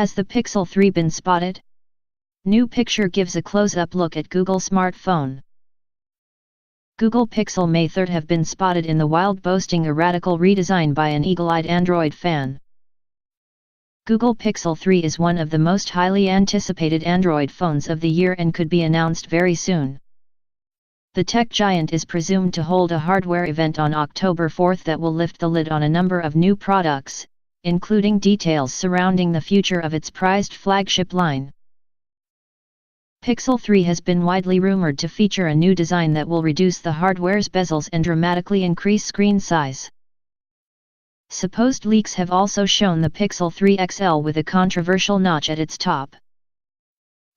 Has the Pixel 3 been spotted? New picture gives a close-up look at Google smartphone. Google Pixel May 3 have been spotted in the wild, boasting a radical redesign by an eagle-eyed Android fan. Google Pixel 3 is one of the most highly anticipated Android phones of the year and could be announced very soon. The tech giant is presumed to hold a hardware event on October 4 that will lift the lid on a number of new products, including details surrounding the future of its prized flagship line. Pixel 3 has been widely rumored to feature a new design that will reduce the hardware's bezels and dramatically increase screen size. Supposed leaks have also shown the Pixel 3 XL with a controversial notch at its top.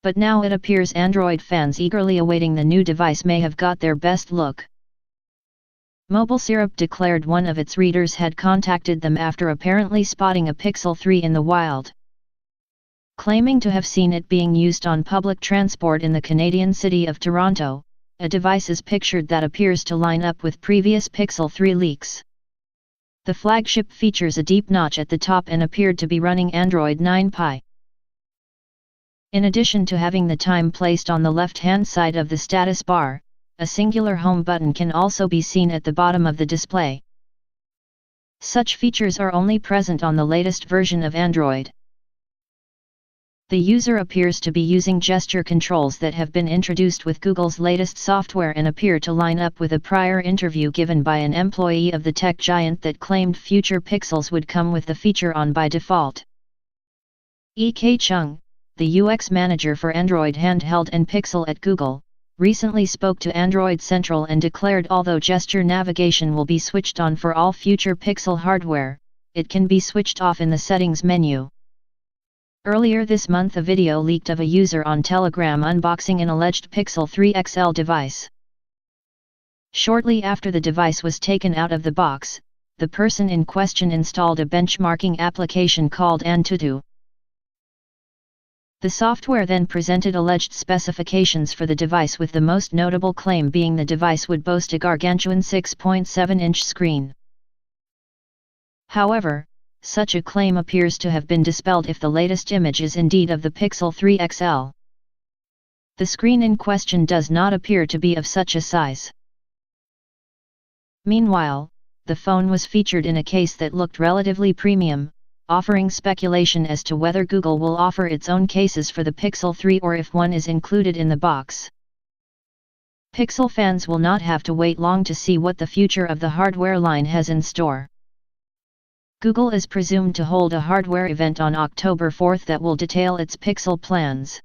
But now it appears Android fans eagerly awaiting the new device may have got their best look. Mobile Syrup declared one of its readers had contacted them after apparently spotting a Pixel 3 in the wild. Claiming to have seen it being used on public transport in the Canadian city of Toronto, a device is pictured that appears to line up with previous Pixel 3 leaks. The flagship features a deep notch at the top and appeared to be running Android 9 Pie. In addition to having the time placed on the left-hand side of the status bar, a singular home button can also be seen at the bottom of the display. Such features are only present on the latest version of Android. The user appears to be using gesture controls that have been introduced with Google's latest software and appear to line up with a prior interview given by an employee of the tech giant that claimed future Pixels would come with the feature on by default. E.K. Chung, the UX manager for Android handheld and Pixel at Google, recently spoke to Android Central and declared although gesture navigation will be switched on for all future Pixel hardware, it can be switched off in the settings menu. Earlier this month a video leaked of a user on Telegram unboxing an alleged Pixel 3 XL device. Shortly after the device was taken out of the box, the person in question installed a benchmarking application called Antutu. The software then presented alleged specifications for the device, with the most notable claim being the device would boast a gargantuan 6.7-inch screen. However, such a claim appears to have been dispelled if the latest image is indeed of the Pixel 3 XL. The screen in question does not appear to be of such a size. Meanwhile, the phone was featured in a case that looked relatively premium, offering speculation as to whether Google will offer its own cases for the Pixel 3 or if one is included in the box. Pixel fans will not have to wait long to see what the future of the hardware line has in store. Google is presumed to hold a hardware event on October 4 that will detail its Pixel plans.